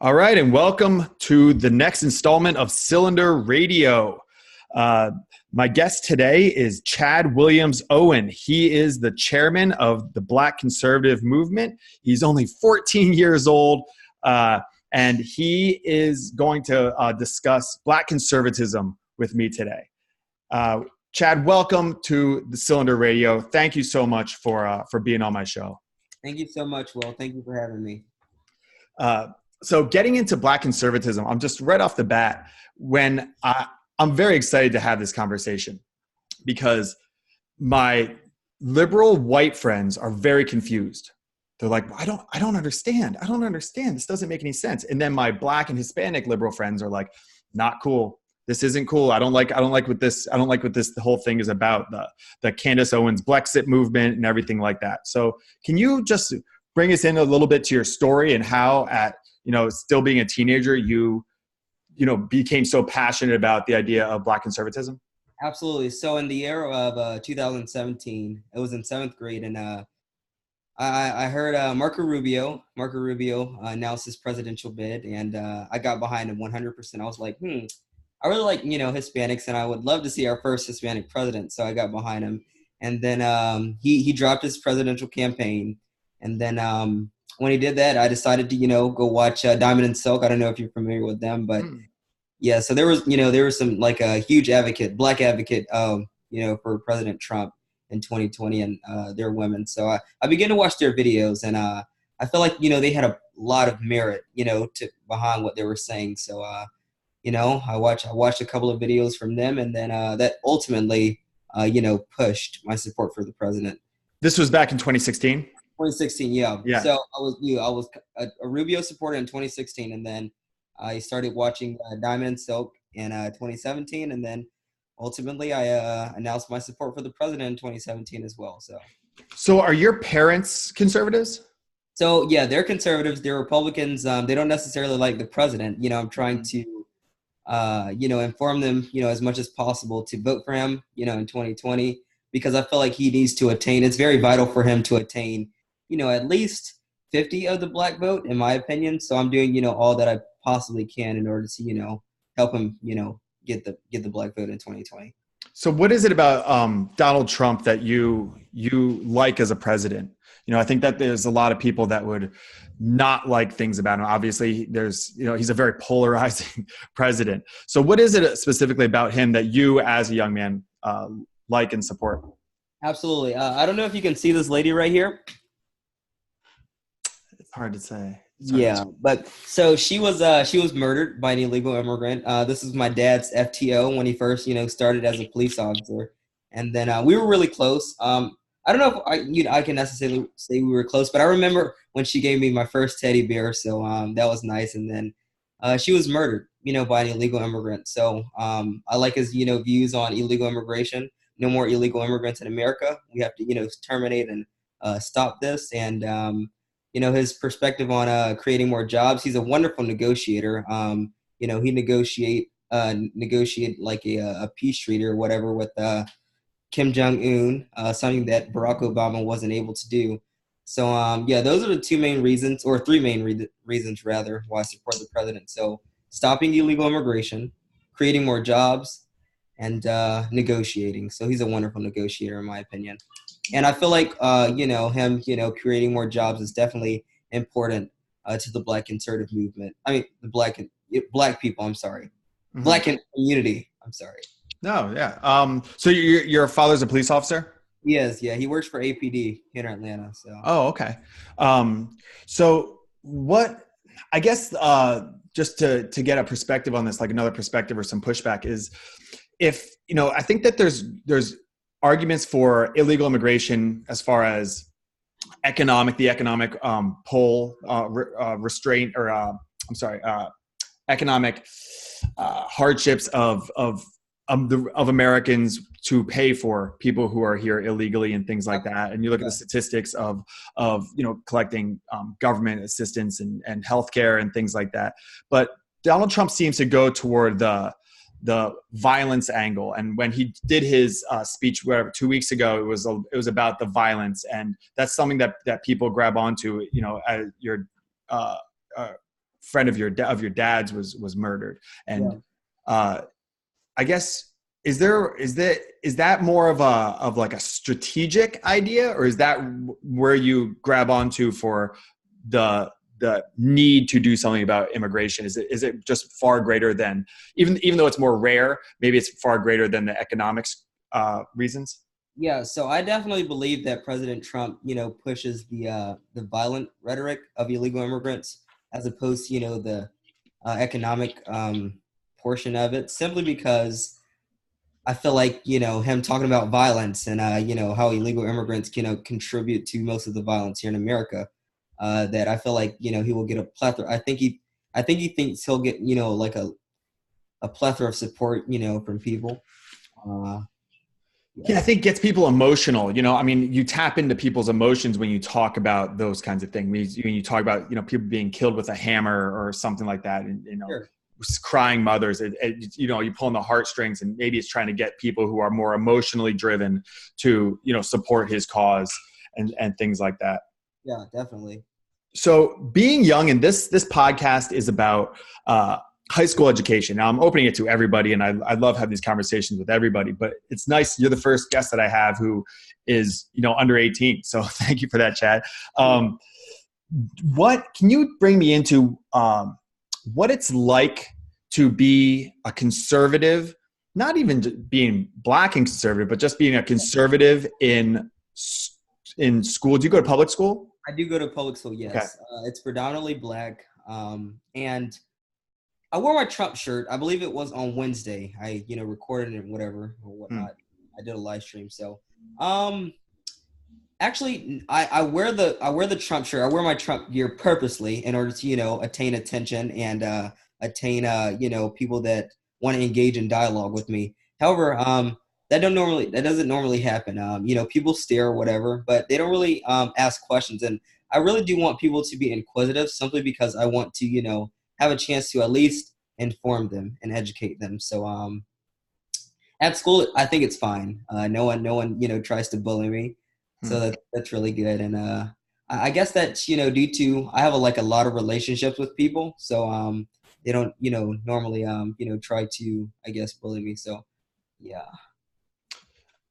All right, and welcome to the next installment of Cylinder Radio. My guest today is Chad Williams Owen. He is the chairman of the Black Conservative Movement. He's only 14 years old, and he is going to discuss Black conservatism with me today. Chad, welcome to the Cylinder Radio. Thank you so much for being on my show. Thank you so much, Will. Thank you for having me. So getting into Black conservatism, I'm just right off the bat, when I'm very excited to have this conversation because my liberal white friends are very confused. They're like, I don't understand. I don't understand. This doesn't make any sense. And then my Black and Hispanic liberal friends are like, not cool. This isn't cool. I don't like what this the whole thing is about, the Candace Owens Blexit movement and everything like that. So can you just bring us in a little bit to your story and how still being a teenager, you became so passionate about the idea of Black conservatism? Absolutely. So in the year of 2017, it was in seventh grade, and I heard Marco Rubio announced his presidential bid, and I got behind him 100%. I was like, I really like, Hispanics, and I would love to see our first Hispanic president. So I got behind him. And then he dropped his presidential campaign. And then when he did that, I decided to, go watch Diamond and Silk. I don't know if you're familiar with them, but yeah. So there was some like a huge Black advocate, for President Trump in 2020, and they're women. So I began to watch their videos, and I felt like, they had a lot of merit, behind what they were saying. So, I watched a couple of videos from them, and then that ultimately, pushed my support for the president. This was back in 2016? 2016, yeah. So I was a Rubio supporter in 2016, and then I started watching Diamond and Silk in 2017, and then ultimately I announced my support for the president in 2017 as well. So are your parents conservatives? So yeah, they're conservatives. They're Republicans. They don't necessarily like the president. I'm trying to inform them, as much as possible to vote for him, in 2020, because I feel like he needs to attain. It's very vital for him to attain, at least 50 of the Black vote, in my opinion. So I'm doing, all that I possibly can in order to, help him, get the Black vote in 2020. So what is it about Donald Trump that you like as a president? I think that there's a lot of people that would not like things about him. Obviously, he's a very polarizing president. So what is it specifically about him that you as a young man like and support? Absolutely. I don't know if you can see this lady right here. It's hard to say. Yeah, but so she was murdered by an illegal immigrant. This is my dad's FTO when he first, started as a police officer, and then we were really close. I don't know if I can necessarily say we were close, but I remember when she gave me my first teddy bear, so that was nice. And then she was murdered, by an illegal immigrant. So I like his, views on illegal immigration. No more illegal immigrants in America. We have to, terminate and stop this. And his perspective on creating more jobs. He's a wonderful negotiator. He negotiate like a peace treaty or whatever with Kim Jong-un, something that Barack Obama wasn't able to do. So those are the two main reasons, or three main reasons rather, why I support the president. So stopping illegal immigration, creating more jobs, and negotiating. So he's a wonderful negotiator, in my opinion. And I feel like, him, creating more jobs is definitely important to the Black conservative movement. I mean, the Black people, I'm sorry. Mm-hmm. Black community, I'm sorry. No, yeah. So your father's a police officer? He is, yeah. He works for APD here in Atlanta. So. Oh, okay. So what, I guess, just to get a perspective on this, like another perspective or some pushback is, if, I think that there's arguments for illegal immigration as far as the economic pull, restraint, or economic hardships of Americans to pay for people who are here illegally and things like that. And you look at the statistics of collecting government assistance and healthcare and things like that. But Donald Trump seems to go toward the violence angle. And when he did his speech, 2 weeks ago, it was about the violence, and that's something that people grab onto. friend of your dad's was murdered. And I guess is that more of like a strategic idea, or is that where you grab onto for the need to do something about immigration? Is it just far greater than, even though it's more rare, maybe it's far greater than the economics reasons? Yeah, so I definitely believe that President Trump, pushes the violent rhetoric of illegal immigrants as opposed to, the economic portion of it, simply because I feel like, him talking about violence and, how illegal immigrants can contribute to most of the violence here in America, that I feel like, he will get a plethora. I think he thinks he'll get, like a plethora of support, from people. Yeah, I think it gets people emotional. I mean, you tap into people's emotions when you talk about those kinds of things. When you talk about, people being killed with a hammer or something like that, and, Sure. crying mothers, you pull on the heartstrings, and maybe it's trying to get people who are more emotionally driven to, support his cause and things like that. Yeah, definitely. So being young, and this podcast is about high school education. Now I'm opening it to everybody, and I love having these conversations with everybody, but it's nice. You're the first guest that I have who is, under 18. So thank you for that, Chad. What can you bring me into what it's like to be a conservative, not even being black and conservative, but just being a conservative in school? Do you go to public school? I do go to public school, yes. Okay. It's predominantly black. And I wore my Trump shirt. I believe it was on Wednesday. I, recorded it, whatever or whatnot. I did a live stream. So, actually, I wear the Trump shirt. I wear my Trump gear purposely in order to, attain attention and attain, people that want to engage in dialogue with me. However, that doesn't normally happen. People stare or whatever, but they don't really ask questions. And I really do want people to be inquisitive, simply because I want to, have a chance to at least inform them and educate them. So at school, I think it's fine. No one tries to bully me. So that's really good. And I guess that's, due to I have a lot of relationships with people. So they don't, normally, try to, I guess, bully me. So, yeah.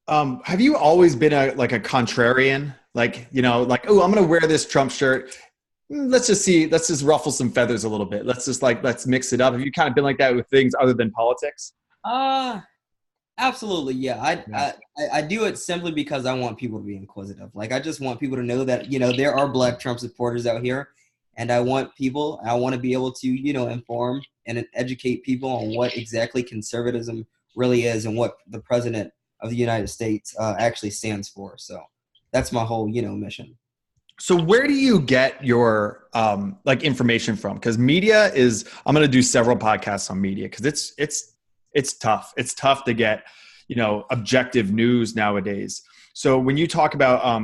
Have you always been a contrarian? Oh, I'm going to wear this Trump shirt. Let's just ruffle some feathers a little bit. Let's mix it up. Have you kind of been like that with things other than politics? Absolutely. Yeah. I do it simply because I want people to be inquisitive. I just want people to know that, there are black Trump supporters out here, and I want to be able to, inform and educate people on what exactly conservatism really is and what the president of the United States actually stands for. So that's my whole, mission. So where do you get your information from? Because media is, I'm going to do several podcasts on media because it's tough. It's tough to get, objective news nowadays. So when you talk about,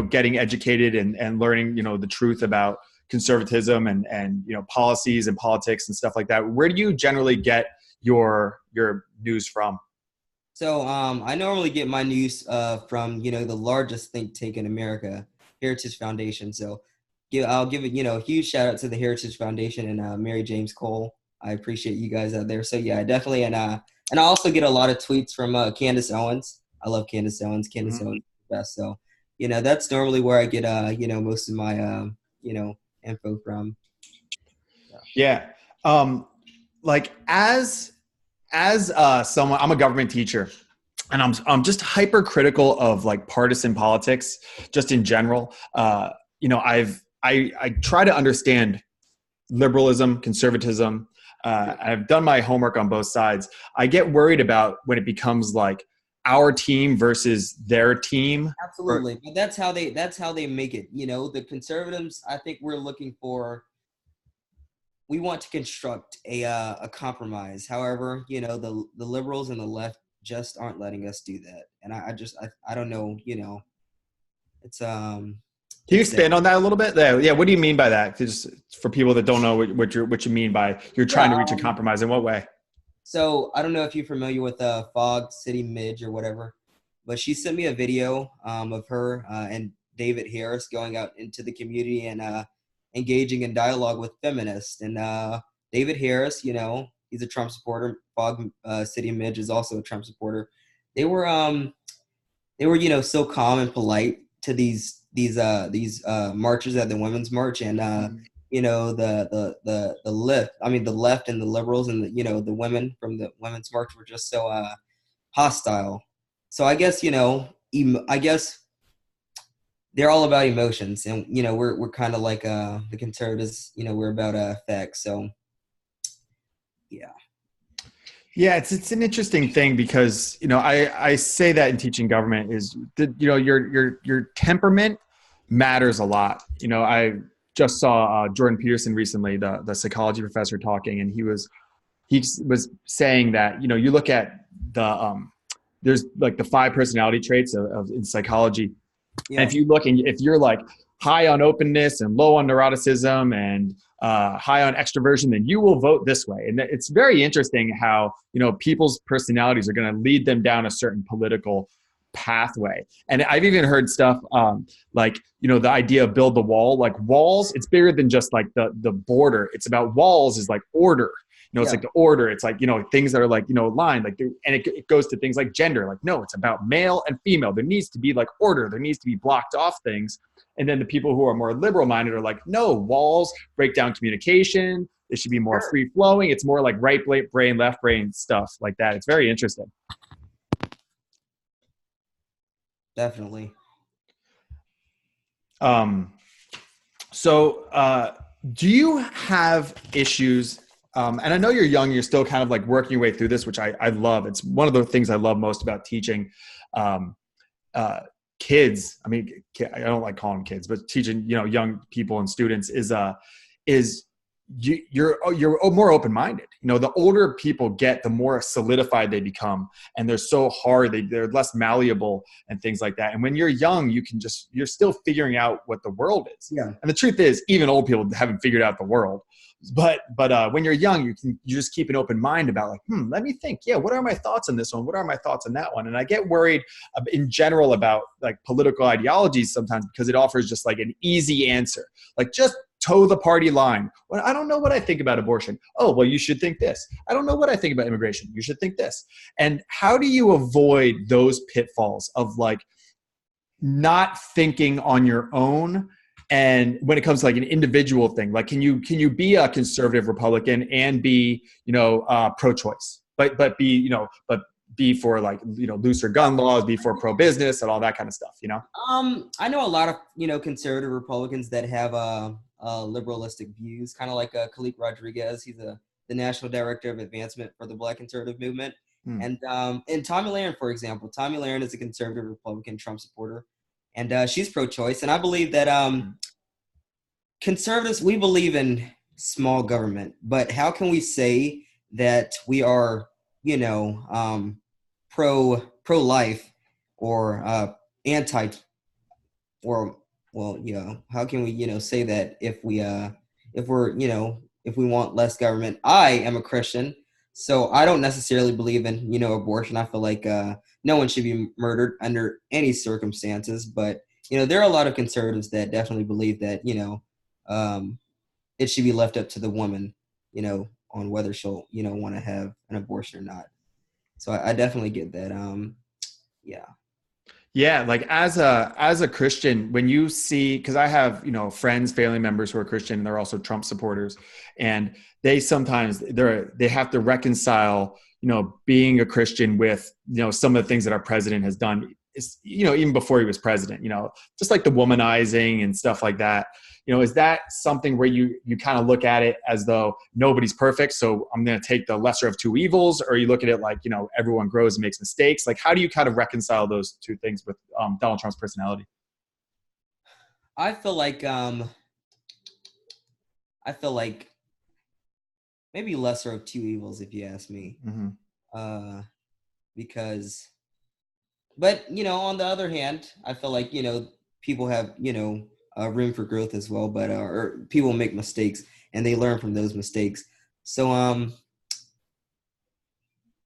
getting educated and learning, the truth about conservatism and policies and politics and stuff like that, where do you generally get your news from? So I normally get my news from, the largest think tank in America, Heritage Foundation. So I'll give it, a huge shout out to the Heritage Foundation and Mary James Cole. I appreciate you guys out there. So yeah, definitely. And I also get a lot of tweets from Candace Owens. I love Candace Owens. Candace Owens is the best. So, that's normally where I get, most of my, info from. Yeah. As someone, I'm a government teacher, and I'm just hypercritical of partisan politics just in general. I try to understand liberalism, conservatism. I've done my homework on both sides. I get worried about when it becomes our team versus their team. Absolutely. But that's how they make it. The conservatives, I think we want to construct a compromise. However, the liberals and the left just aren't letting us do that. And I don't know, it's Can you expand on that a little bit? Yeah. What do you mean by that? Just for people that don't know what you mean by you're trying to reach a compromise. In what way? So I don't know if you're familiar with Fog City Midge or whatever, but she sent me a video of her and David Harris going out into the community and engaging in dialogue with feminists. And David Harris, he's a Trump supporter. Fog City Midge is also a Trump supporter. They were so calm and polite to these marchers at the Women's March, and the left and the liberals and the women from the Women's March were just so hostile. So I guess I guess they're all about emotions, and we're kind of like the conservatives. We're about facts. So yeah. Yeah, it's an interesting thing because I say that in teaching government is that your temperament matters a lot. I just saw Jordan Peterson recently, the psychology professor, talking, and he was saying that you look at the there's like the 5 personality traits of in psychology. Yeah. And if you look and if you're like high on openness and low on neuroticism and high on extroversion, then you will vote this way. And it's very interesting how people's personalities are going to lead them down a certain political pathway. And I've even heard stuff like the idea of build the wall. Like walls, it's bigger than just like the border. It's about walls is like order. It's like the order. It's like, things that are like, aligned, like, and it goes to things like gender. Like, no, it's about male and female. There needs to be like order. There needs to be blocked off things. And then the people who are more liberal minded are like, no, walls break down communication. It should be more free flowing. It's more like right brain, left brain stuff like that. It's very interesting. Definitely. So do you have issues? And I know you're young, you're still kind of like working your way through this, which I love. It's one of the things I love most about teaching kids. I mean, I don't like calling them kids, but teaching, young people and students is you're more open-minded. The older people get, the more solidified they become, and they're so hard. They're less malleable and things like that. And when you're young, you're still figuring out what the world is. Yeah. And the truth is, even old people haven't figured out the world. But when you're young, you just keep an open mind about like, let me think. Yeah, what are my thoughts on this one? What are my thoughts on that one? And I get worried in general about like political ideologies sometimes because it offers just like an easy answer, like just toe the party line. Well, I don't know what I think about abortion. Oh, well, you should think this. I don't know what I think about immigration. You should think this. And how do you avoid those pitfalls of like not thinking on your own? And when it comes to like an individual thing, like can you be a conservative Republican and be pro-choice, but be for like looser gun laws, be for pro-business and all that kind of stuff. I know a lot of conservative Republicans that have liberalistic views, kind of like Khalid Rodriguez. He's the national director of advancement for the Black conservative movement. And Tomi Lahren, for example, Tomi Lahren is a conservative Republican Trump supporter. And she's pro-choice. And I believe that conservatives, we believe in small government. But how can we say that we are, pro-life or anti, or how can we, say that if we want less government? I am a Christian, so I don't necessarily believe in, abortion. I feel like no one should be murdered under any circumstances, but there are a lot of conservatives that definitely believe that it should be left up to the woman, on whether she'll want to have an abortion or not. So I definitely get that. Yeah, like as a Christian, when you see, because I have friends, family members who are Christian, and they're also Trump supporters, and they sometimes they have to reconcile being a Christian with some of the things that our president has done. Even before he was president, just like the womanizing and stuff like that. Is that something where you kind of look at it as though nobody's perfect, so I'm going to take the lesser of two evils, or you look at it like, everyone grows and makes mistakes? Like, how do you kind of reconcile those two things with Donald Trump's personality? I feel like maybe lesser of two evils, if you ask me. Mm-hmm. Because, but on the other hand, I feel like people have room for growth as well, but or people make mistakes and they learn from those mistakes. So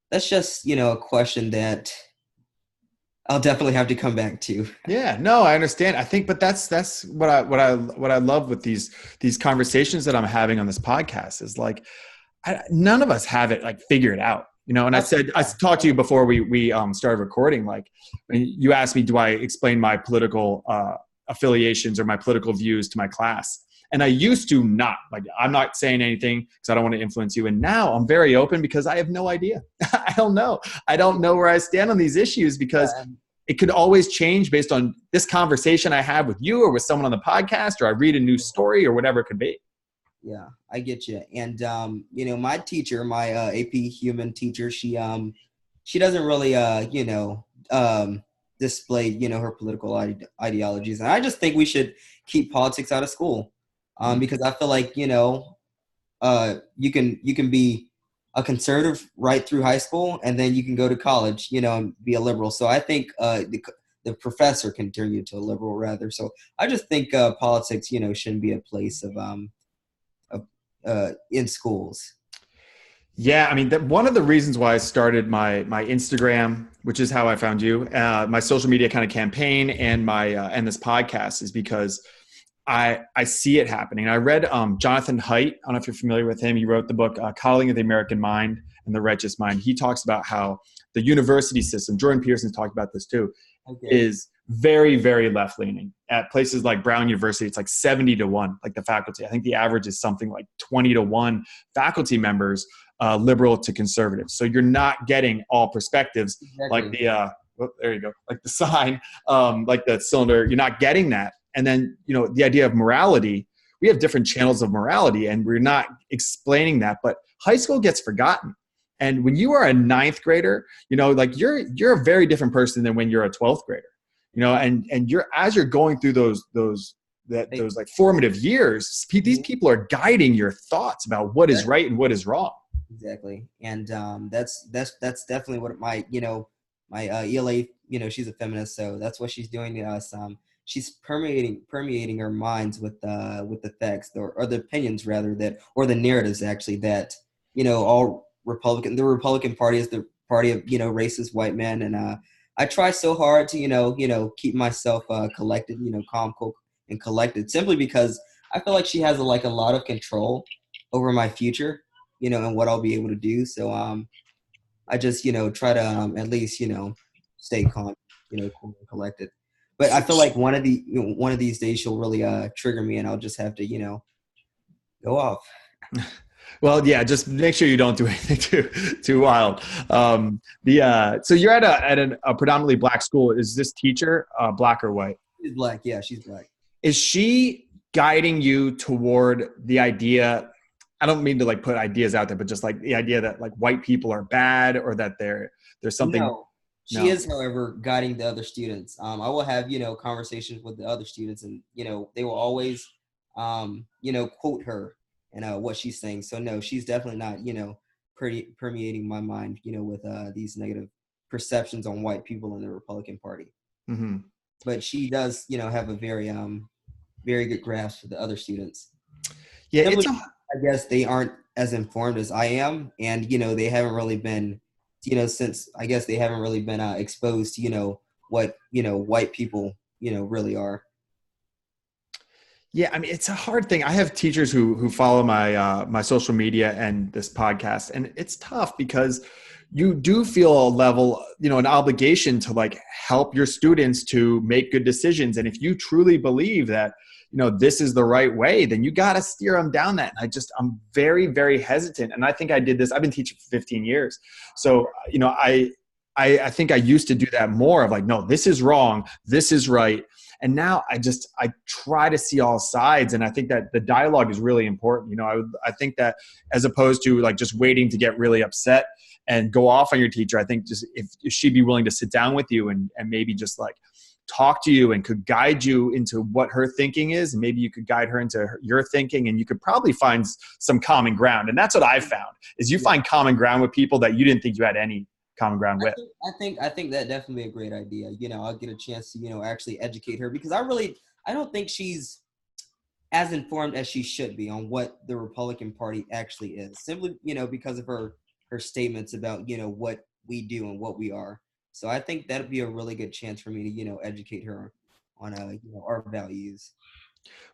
that's just a question that I'll definitely have to come back to. Yeah, no, I understand. I think, but that's what I love with these conversations that I'm having on this podcast is like none of us have it like figured out, And I talked to you before we started recording. Like, when you asked me, do I explain my political affiliations or my political views to my class? And I used to not. Like, I'm not saying anything because I don't want to influence you. And now I'm very open because I have no idea. I don't know. I don't know where I stand on these issues because Yeah, it could always change based on this conversation I have with you or with someone on the podcast, or I read a new story or whatever it could be. yeah, I get you. And my teacher, my AP Human teacher, she doesn't really display her political ideologies, and I just think we should keep politics out of school, because I feel like you can be a conservative right through high school, and then you can go to college, and be a liberal. So I think the professor can turn you to a liberal rather. So I just think politics, shouldn't be a place of in schools. Yeah, I mean, one of the reasons why I started my Instagram, which is how I found you, my social media kind of campaign, and my and this podcast is because I see it happening. I read Jonathan Haidt. I don't know if you're familiar with him. He wrote the book "Coddling of the American Mind and the Righteous Mind." He talks about how the university system, Jordan Peterson's talked about this too, Okay. is very, very left leaning. At places like Brown University, it's like 70-1, like the faculty. I think the average is something like 20-1 faculty members, liberal to conservative. So you're not getting all perspectives, like Exactly. there you go, like the sign, like the cylinder. You're not getting that. And then, the idea of morality, we have different channels of morality and we're not explaining that, but high school gets forgotten. And when you are a ninth grader, like you're a very different person than when you're a 12th grader, and you're, as you're going through those like formative years, these people are guiding your thoughts about what is right and what is wrong. Exactly. And that's definitely what my ELA, she's a feminist, so that's what she's doing to us. She's permeating our minds with the facts, or the opinions rather, that, or the narratives actually, that all the Republican Party is the party of racist white men. And I try so hard to keep myself collected, calm, cool, and collected, simply because I feel like she has like a lot of control over my future, and what I'll be able to do. So I just try to at least stay calm, cool and collected. But I feel like one of these days she'll really trigger me, and I'll just have to go off. Well, yeah, just make sure you don't do anything too wild. So you're at a predominantly black school. Is this teacher black or white? She's black. Yeah, she's black. Is she guiding you toward the idea? I don't mean to like put ideas out there, but just like the idea that like white people are bad, or that there's something. No, she No. is, however, guiding the other students. I will have conversations with the other students, and they will always quote her and what she's saying. So no, she's definitely not permeating my mind with these negative perceptions on white people in the Republican Party. Mm-hmm. But she does have a very good grasp for the other students. Yeah, Simply, I guess they aren't as informed as I am, and they haven't really been, since I guess they haven't really been exposed to what white people really are. Yeah, I mean, it's a hard thing. I have teachers who follow my social media and this podcast, and it's tough because you do feel a level, an obligation to like help your students to make good decisions. And if you truly believe that, this is the right way, then you got to steer them down that. And I'm very, very hesitant. And I think I did this. I've been teaching for 15 years. So, I think I used to do that more of like, no, this is wrong. This is right. And now I try to see all sides. And I think that the dialogue is really important. I think that as opposed to like just waiting to get really upset and go off on your teacher, I think just if she'd be willing to sit down with you and maybe just like talk to you and could guide you into what her thinking is. And maybe you could guide her into your thinking, and you could probably find some common ground. And that's what I've found is you find common ground with people that you didn't think you had any common ground with. I think that definitely a great idea. I'll get a chance to actually educate her, because I don't think she's as informed as she should be on what the Republican Party actually is. Simply because of her statements about what we do and what we are. So I think that'd be a really good chance for me to, educate her on, our values.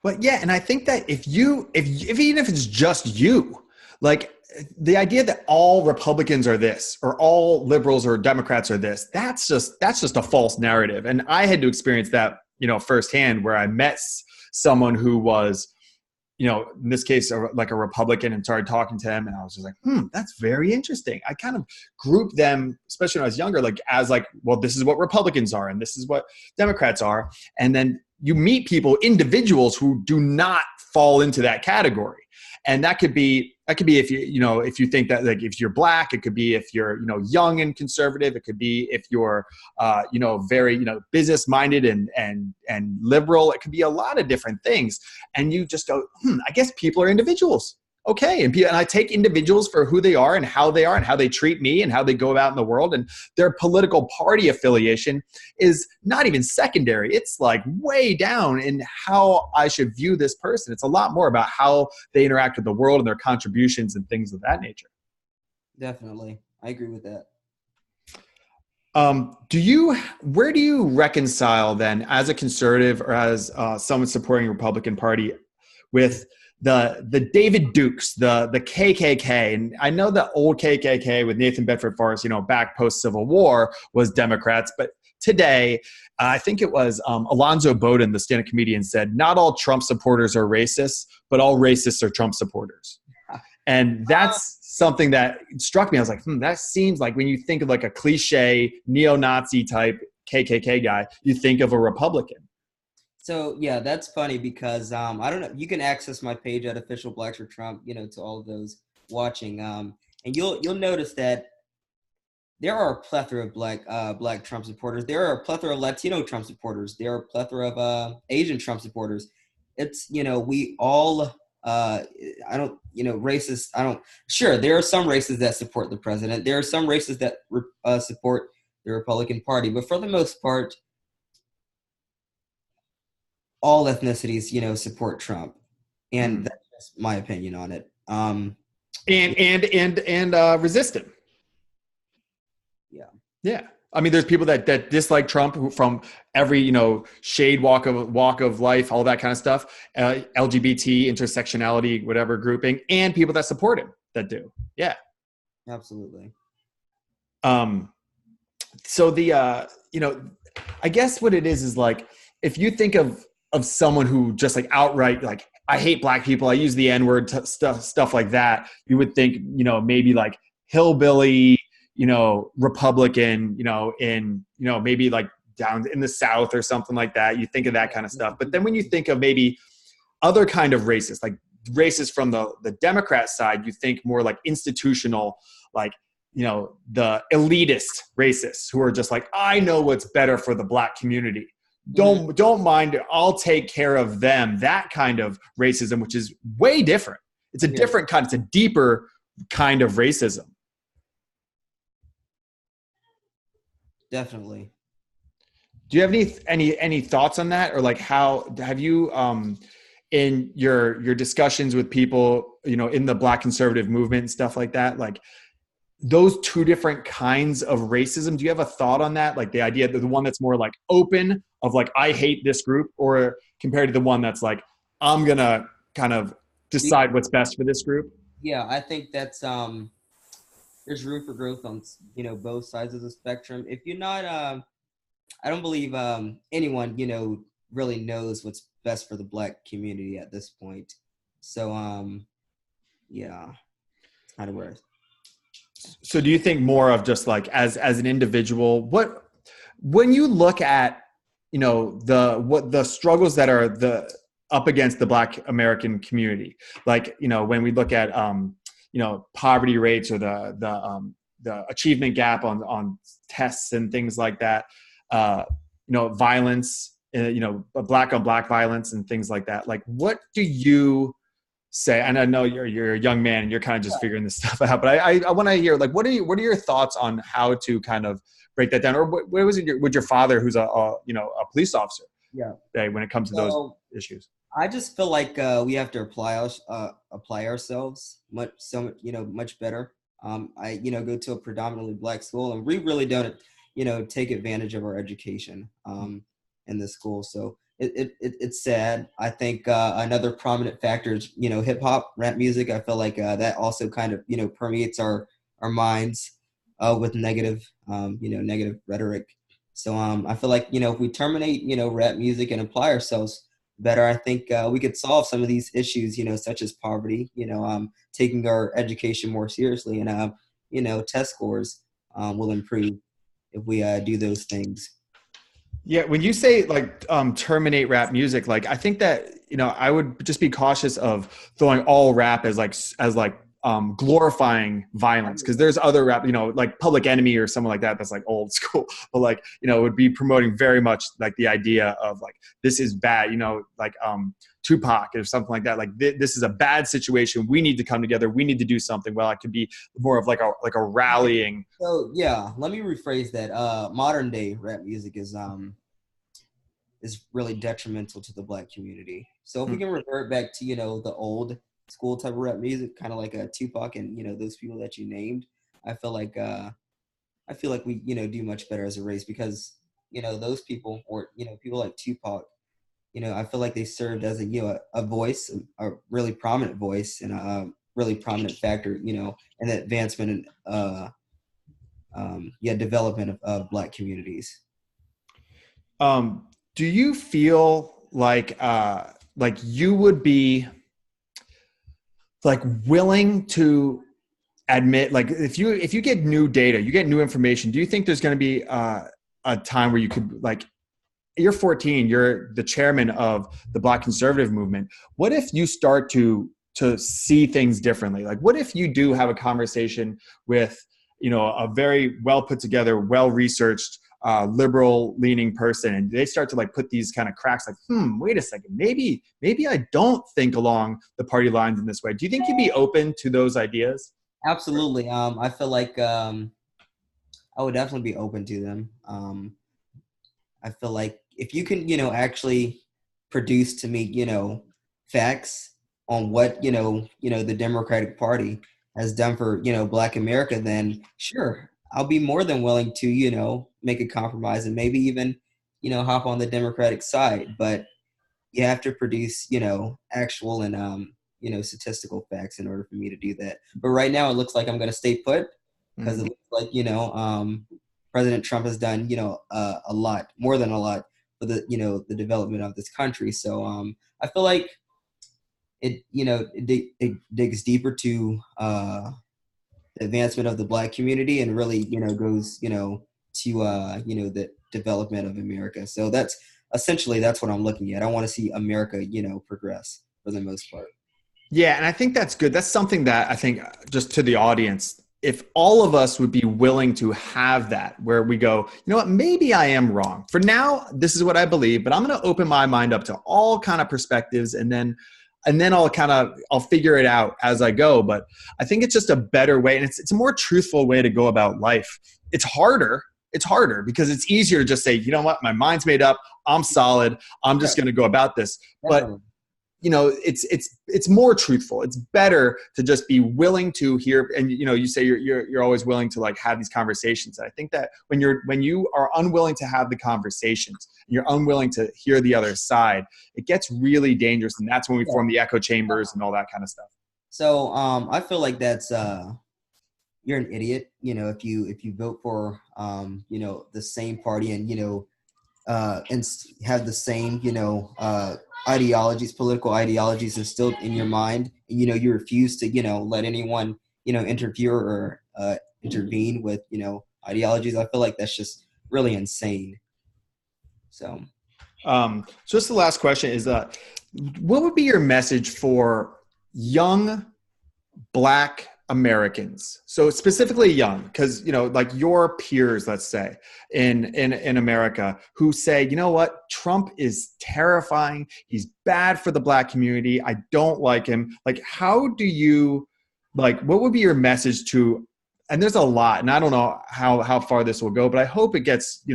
Well, yeah, and I think that if even if it's just you, like the idea that all Republicans are this or all liberals or Democrats are this, that's just a false narrative. And I had to experience that, firsthand, where I met someone who was, in this case, like a Republican, and started talking to him, and I was just like, that's very interesting. I kind of grouped them, especially when I was younger, like as like, well, this is what Republicans are, and this is what Democrats are, and then you meet people, individuals who do not fall into that category. And that could be if if you think that, like, if you're black, it could be if you're, young and conservative, it could be if you're, very, business minded and liberal. It could be a lot of different things. And you just go, I guess people are individuals. Okay. And I take individuals for who they are and how they treat me and how they go about in the world. And their political party affiliation is not even secondary. It's like way down in how I should view this person. It's a lot more about how they interact with the world and their contributions and things of that nature. Definitely. I agree with that. Where do you reconcile then, as a conservative or as someone supporting the Republican Party, with the David Dukes, the KKK? And I know the old KKK with Nathan Bedford Forrest, back post Civil War, was Democrats, but today, I think it was Alonzo Bowden, the stand-up comedian, said, "Not all Trump supporters are racists, but all racists are Trump supporters." And that's something that struck me. I was like, that seems like, when you think of like a cliche neo-Nazi type KKK guy, you think of a Republican. So yeah, that's funny because I don't know. You can access my page at Official Blacks for Trump, to all of those watching, and you'll notice that there are a plethora of black Trump supporters. There are a plethora of Latino Trump supporters. There are a plethora of Asian Trump supporters. It's, we all I don't, racist. Sure, there are some races that support the president. There are some races that support the Republican Party, but for the most part, all ethnicities, support Trump, and that's just my opinion on it. And resist him. Yeah. I mean, there's people that dislike Trump from every, shade, walk of life, all that kind of stuff, LGBT, intersectionality, whatever grouping, and people that support him that do. Yeah. Absolutely. So I guess what it is like, if you think of someone who just like outright, like, I hate black people, I use the N-word, stuff like that, you would think, maybe like hillbilly, Republican, in, maybe like down in the South or something like that. You think of that kind of stuff. But then when you think of maybe other kind of racists, like racists from the Democrat side, you think more like institutional, like, the elitist racists who are just like, I know what's better for the black community. Don't mind it. I'll take care of them. That kind of racism, which is way different. It's a different kind. It's a deeper kind of racism. Definitely. Do you have any thoughts on that, or like how have you in your discussions with people, in the black conservative movement and stuff like that, like those two different kinds of racism? Do you have a thought on that? Like the idea that the one that's more like open of like, I hate this group, or compared to the one that's like, I'm going to kind of decide what's best for this group? Yeah, I think that's there's room for growth on, both sides of the spectrum. If you're not, I don't believe anyone, really knows what's best for the black community at this point. So, yeah, it's kind of where. So do you think more of just like as an individual, when you look at, the struggles that are up against the black American community, like, when we look at, poverty rates or the achievement gap on tests and things like that, violence, black on black violence and things like that. Like, what do you say? And I know you're a young man and you're kind of just figuring this stuff out, but I want to hear, like, what are your thoughts on how to kind of break that down? Or what was it with your father, who's a police officer? Yeah. When it comes to those issues. I just feel like we have to apply ourselves much better. I go to a predominantly black school, and we really don't. take advantage of our education in the school. So it's sad. I think another prominent factor is, hip hop, rap music. I feel like that also kind of, permeates our minds with negative, negative rhetoric. So I feel like, if we terminate, rap music and apply ourselves better, I think we could solve some of these issues, such as poverty, taking our education more seriously, and, test scores will improve if we do those things. Yeah, when you say like terminate rap music, like I think that I would just be cautious of throwing all rap as like glorifying violence, because there's other rap, like Public Enemy or someone like that that's like old school, but like would be promoting very much like the idea of like this is bad, like Tupac or something like that. Like this is a bad situation. We need to come together. We need to do something. Well, it could be more of like a rallying. So yeah, let me rephrase that. Modern day rap music is really detrimental to the Black community. So if we can revert back to the old school type of rap music, kind of like a Tupac and those people that you named, I feel like we do much better as a race, because those people, or people like Tupac, I feel like they served as a voice, a really prominent voice, and a really prominent factor, in the advancement and development of Black communities. Do you feel like you would be like willing to admit, like if you get new data, you get new information, do you think there's going to be a time where you could, like, you're 14, you're the chairman of the Black conservative movement. What if you start to see things differently? Like, what if you do have a conversation with, a very well put together, well researched, liberal leaning person, and they start to like put these kind of cracks, like, wait a second, maybe I don't think along the party lines in this way. Do you think you'd be open to those ideas? Absolutely. I feel like I would definitely be open to them. I feel like if you can, actually produce to me, facts on what, the Democratic Party has done for, Black America, then sure, I'll be more than willing to, make a compromise and maybe even, hop on the Democratic side. But you have to produce, actual and, statistical facts in order for me to do that. But right now it looks like I'm going to stay put, because it looks like, President Trump has done, a lot, more than a lot for the, the development of this country. So I feel like it digs deeper to the advancement of the Black community, and really, goes, to, the development of America. So that's what I'm looking at. I want to see America, progress for the most part. Yeah, and I think that's good. That's something that I think, just to the audience, if all of us would be willing to have that, where we go, what, maybe I am wrong. For now, this is what I believe, but I'm going to open my mind up to all kind of perspectives, and then I'll figure it out as I go. But I think it's just a better way, and it's a more truthful way to go about life. It's harder because it's easier to just say, you know what, my mind's made up, I'm solid, I'm just going to go about this. Definitely. But it's more truthful. It's better to just be willing to hear. And, you say you're always willing to like have these conversations. And I think that when you are unwilling to have the conversations, and you're unwilling to hear the other side, it gets really dangerous. And that's when we form the echo chambers and all that kind of stuff. So I feel like that's you're an idiot, if you vote for the same party, and and have the same ideologies, political ideologies instilled in your mind, and you refuse to let anyone interfere or intervene with ideologies. I feel like that's just really insane. So just the last question is, what would be your message for young Black Americans? So specifically young, because like your peers, let's say in America, who say, you know what, Trump is terrifying, he's bad for the Black community, I don't like him. Like, how do you, like, what would be your message to, and there's a lot, and I don't know how far this will go, but I hope it gets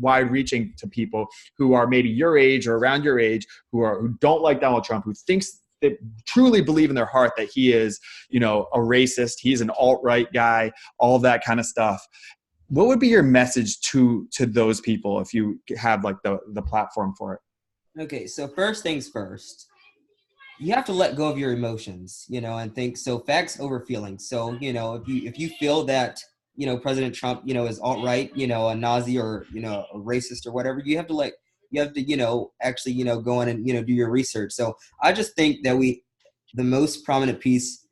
wide reaching to people who are maybe your age or around your age, who don't like Donald Trump, who thinks, that truly believe in their heart that he is, a racist, he's an alt-right guy, all of that kind of stuff. what would be your message to those people if you have like the platform for it? Okay, so first things first, you have to let go of your emotions, and think, so facts over feelings. So, if you feel that, President Trump, is alt-right, a Nazi, or, a racist or whatever, you have to, actually, go in and, do your research. So I just think that the most prominent piece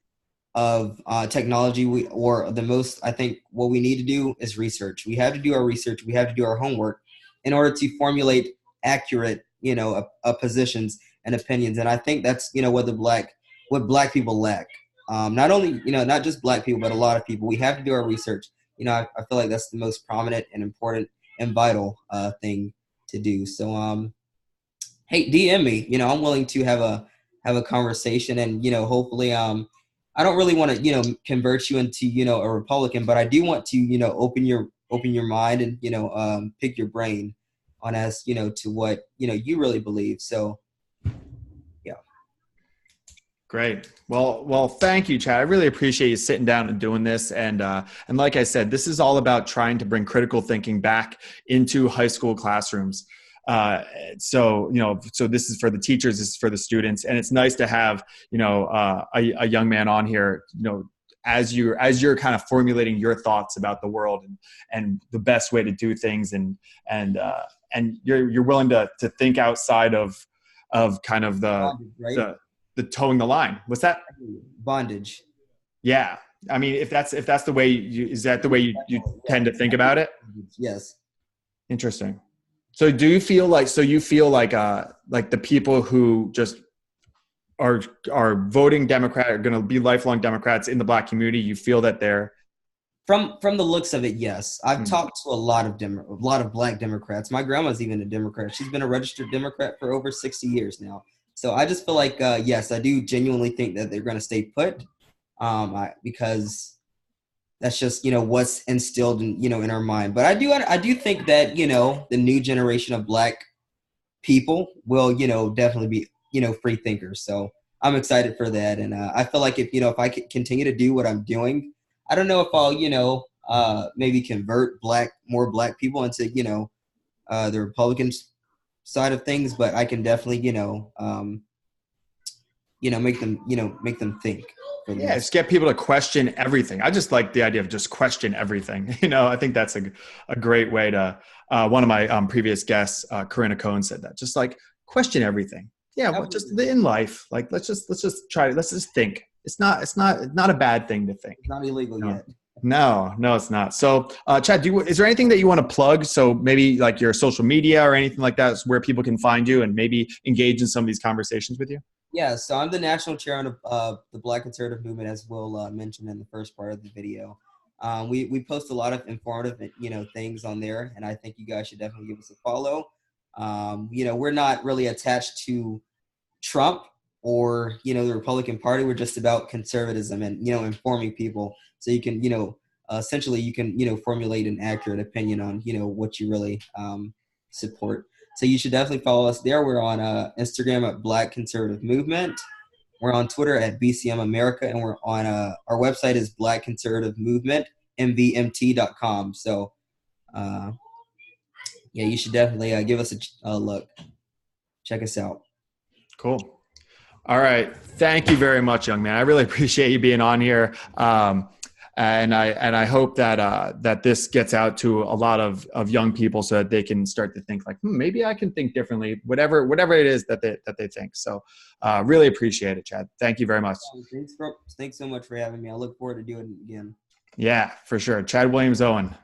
of technology, or the most, I think what we need to do is research. We have to do our research. We have to do our homework in order to formulate accurate, positions and opinions. And I think that's, what black people lack. Not only, not just black people, but a lot of people. We have to do our research. I feel like that's the most prominent and important and vital thing to do. So, hey, DM me. I'm willing to have a conversation, and hopefully, I don't really want to convert you into a Republican, but I do want to open your mind, and pick your brain on as to what you really believe. So yeah. Great. Well, thank you, Chad. I really appreciate you sitting down and doing this. And like I said, this is all about trying to bring critical thinking back into high school classrooms. So this is for the teachers, this is for the students, and it's nice to have, a young man on here, as you're kind of formulating your thoughts about the world and the best way to do things, and you're willing to think outside of kind of Right? the towing the line. What's that? Bondage. Yeah. I mean, if that's the way is that the way you tend to think about it? Yes. Interesting. So do you feel like, the people who just are voting Democrat are going to be lifelong Democrats in the Black community, you feel that they're from the looks of it, yes. I've talked to a lot of Black Democrats. My grandma's even a Democrat. She's been a registered Democrat for over 60 years now. So I just feel like, yes, I do genuinely think that they're going to stay put, because that's just, what's instilled in our mind. But I do think that, the new generation of Black people will, definitely be, free thinkers. So I'm excited for that. And I feel like if I could continue to do what I'm doing, I don't know if I'll, maybe convert more Black people into, the Republican side of things, but I can definitely, make them think. yeah, just get people to question everything. I just like the idea of just question everything. I think that's a great way to, one of my previous guests, Corinna Cohn, said that, just like question everything. Yeah. Well, just in life, like, let's just think. It's not a bad thing to think. It's not illegal yet. No, it's not. So, Chad, is there anything that you want to plug? So maybe like your social media or anything like that, where people can find you and maybe engage in some of these conversations with you? Yeah, so I'm the national chair of the Black Conservative Movement, as Will mentioned in the first part of the video. We post a lot of informative, things on there, and I think you guys should definitely give us a follow. We're not really attached to Trump or, the Republican Party. We're just about conservatism and, informing people, so you can, essentially you can, formulate an accurate opinion on, what you really support. So you should definitely follow us there. We're on Instagram at Black Conservative Movement. We're on Twitter at BCM America, and we're on our website is Black Conservative Movement, MVMT.com. So, yeah, you should definitely give us a look. Check us out. Cool. All right. Thank you very much, young man. I really appreciate you being on here. And I hope that this gets out to a lot of young people, so that they can start to think like, maybe I can think differently, whatever it is that they think. So really appreciate it, Chad. Thank you very much. Thanks so much for having me. I look forward to doing it again. Yeah, for sure. Chad Williams Owen.